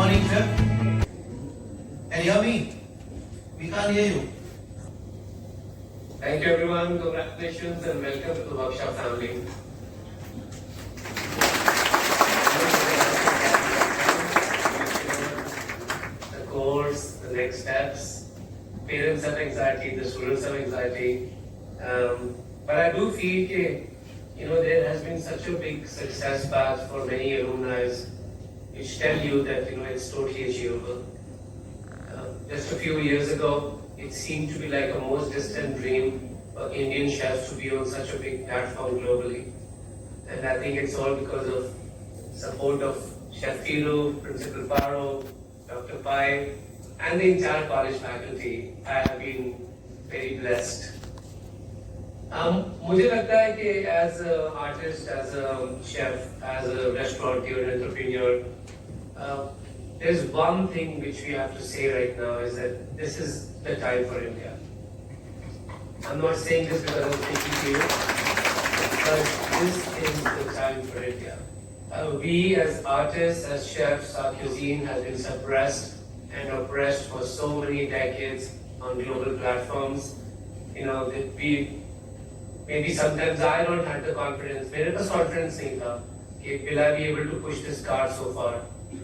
morning, sir. Can you hear me? We can't hear you. Thank you everyone, congratulations and welcome to the Wgsha family. The course, the next steps, parents have anxiety, the students have anxiety. But I do feel that there has been such a big success path for many alumni which tell you that it's totally achievable. Just a few years ago, it seemed to be like a most distant dream for Indian chefs to be on such a big platform globally. And I think it's all because of support of Chef Tiru, Principal Paro, Dr. Pai, and the entire college faculty. I have been very blessed. मुझे लगता है कि as an artist, as a chef, as a restaurateur, entrepreneur, there's one thing which we have to say right now is that this is the time for India. I'm not saying this because I'm speaking to you, but this is the time for India. We as artists, as chefs, our cuisine has been suppressed and oppressed for so many decades on global platforms. That maybe sometimes I don't have the confidence. मेरे पास confidence नहीं था कि will I be able to push this car so far.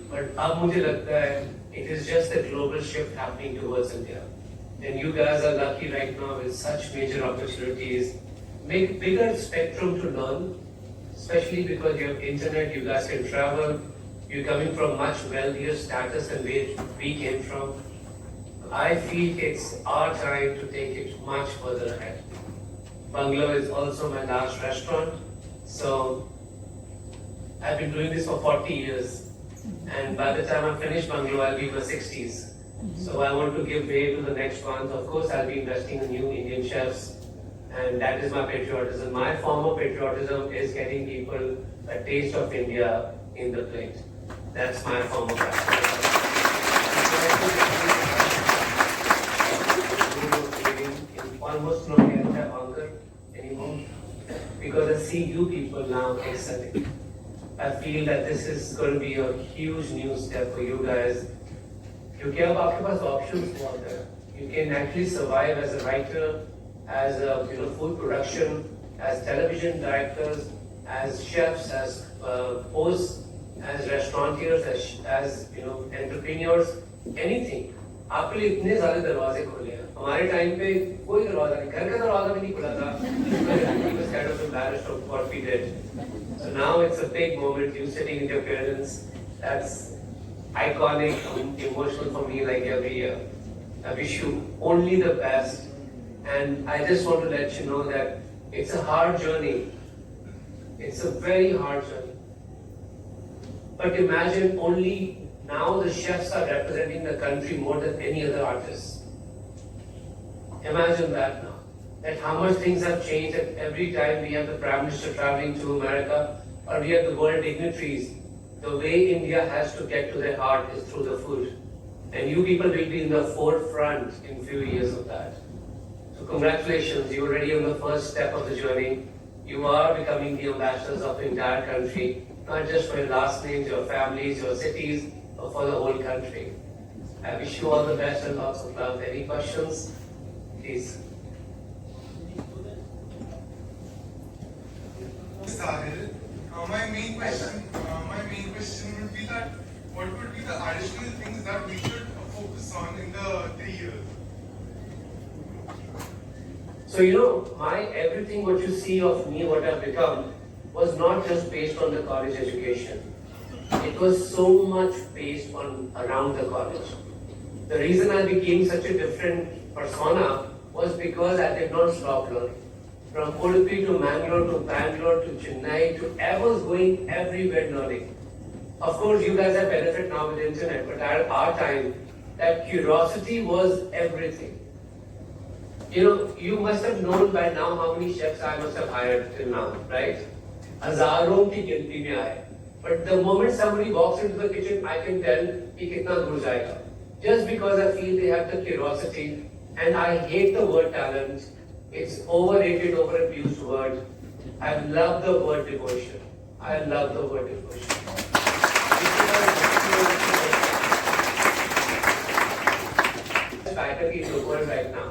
But अब मुझे लगता है it is just a global shift happening towards India. And you guys are lucky right now with such major opportunities. Make bigger spectrum to learn, especially because you have internet, you guys can travel. You're coming from much wealthier status than where we came from. I feel it's our time to take it much further ahead. Bungalow is also my last restaurant, so I've been doing this for 40 years, and by the time I finish Bungalow, I'll be in my 60s. So I want to give way to the next one. Of course, I'll be investing in new Indian chefs, and that is my patriotism. My form of patriotism is getting people a taste of India in the plate. That's my form of patriotism. Almost no hunger anymore because I see you people now excelling. I feel that this is going to be a huge new step for you guys. क्योंकि अब आपके पास options बहुत है. You can actually survive as a writer, as a food production, as television directors, as chefs, as hosts, as restaurateurs, as entrepreneurs, anything. आपके लिए इतने सारे दरवाजे खोले हैं. हमारे टाइम पे कोई दरवाजा नहीं, घर का दरवाजा भी नहीं खुला था. He was kind of embarrassed of what we did. So now it's a big moment. You sitting with your parents. That's iconic, emotional for me like every year. I wish you only the best. And I just want to let you know that it's a hard journey. It's a very hard journey. But imagine only now the chefs are representing the country more than any other artists. Imagine that now. That how much things have changed, that every time we have the Prime Minister traveling to America or we have the world dignitaries, the way India has to get to their heart is through the food. And you people will be in the forefront in few years of that. So congratulations, you're already on the first step of the journey. You are becoming the ambassadors of the entire country, not just for your last names, your families, your cities, but for the whole country. I wish you all the best and lots of love. Any questions? Please. Sahil, my main question would be that what would be the additional things that we should focus on in the 3 years? So my everything what you see of me, what I've become, was not just based on the college education. It was so much based on around the college. The reason I became such a different persona was because I did not stop learning. From Udupi to Mangalore to Bangalore to Chennai to I was going everywhere learning. Of course, you guys have benefit now with the internet, but at our time, that curiosity was everything. You must have known by now how many chefs I must have hired till now, right? हजारों की गिनती में आए. But the moment somebody walks into the kitchen, I can tell कि कितना दूर जाएगा. Just because I feel they have the curiosity, and I hate the word talent. It's overrated, overabused word. I love the word devotion. I love the word devotion. category in the world right now.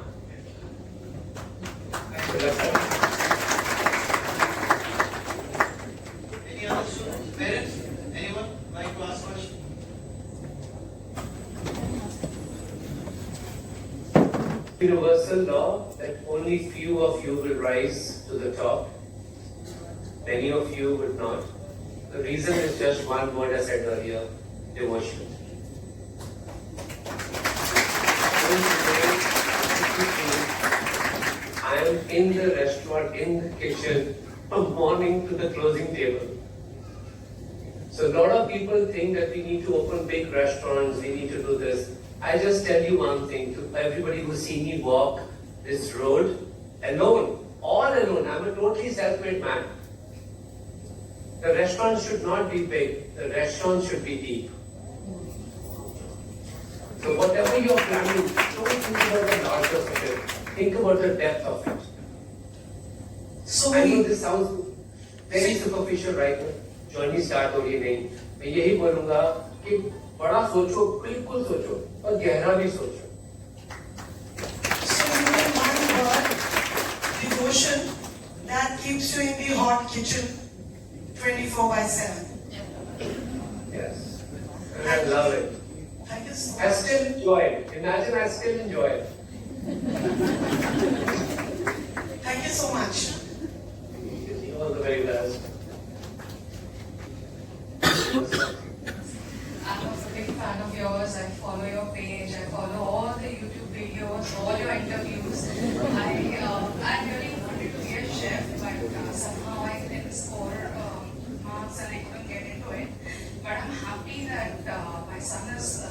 So let's Any other students? Parents? Anyone like to ask question? Universal law that only few of you will rise to the top, many of you would not. The reason is just one word I said earlier, devotion. I am in the restaurant, in the kitchen, from morning to the closing table. So a lot of people think that we need to open big restaurants, we need to do this. I just tell you one thing to everybody who see me walk this road alone, all alone. I'm a totally self-made man. The restaurant should not be big, the restaurant should be deep. So whatever you're planning, don't think about the largest of it. Think about the depth of it. So I know we, this sounds very superficial right now. Journey start हो रही नहीं. मैं यही बोलूंगा कि बड़ा सोचो, बिल्कुल सोचो और गहरा भी सोचो. so you know one word, devotion, that keeps you in the hot kitchen 24/7. Yes. And I love it. Thank you so I much. still enjoy it. Imagine I still enjoy it. Thank you so much. All the very best. I'm also a big fan of yours. I follow your page. I follow all the YouTube videos, all your interviews. I really wanted to be a chef, but somehow I didn't score marks and I couldn't get into it. But I'm happy that my son is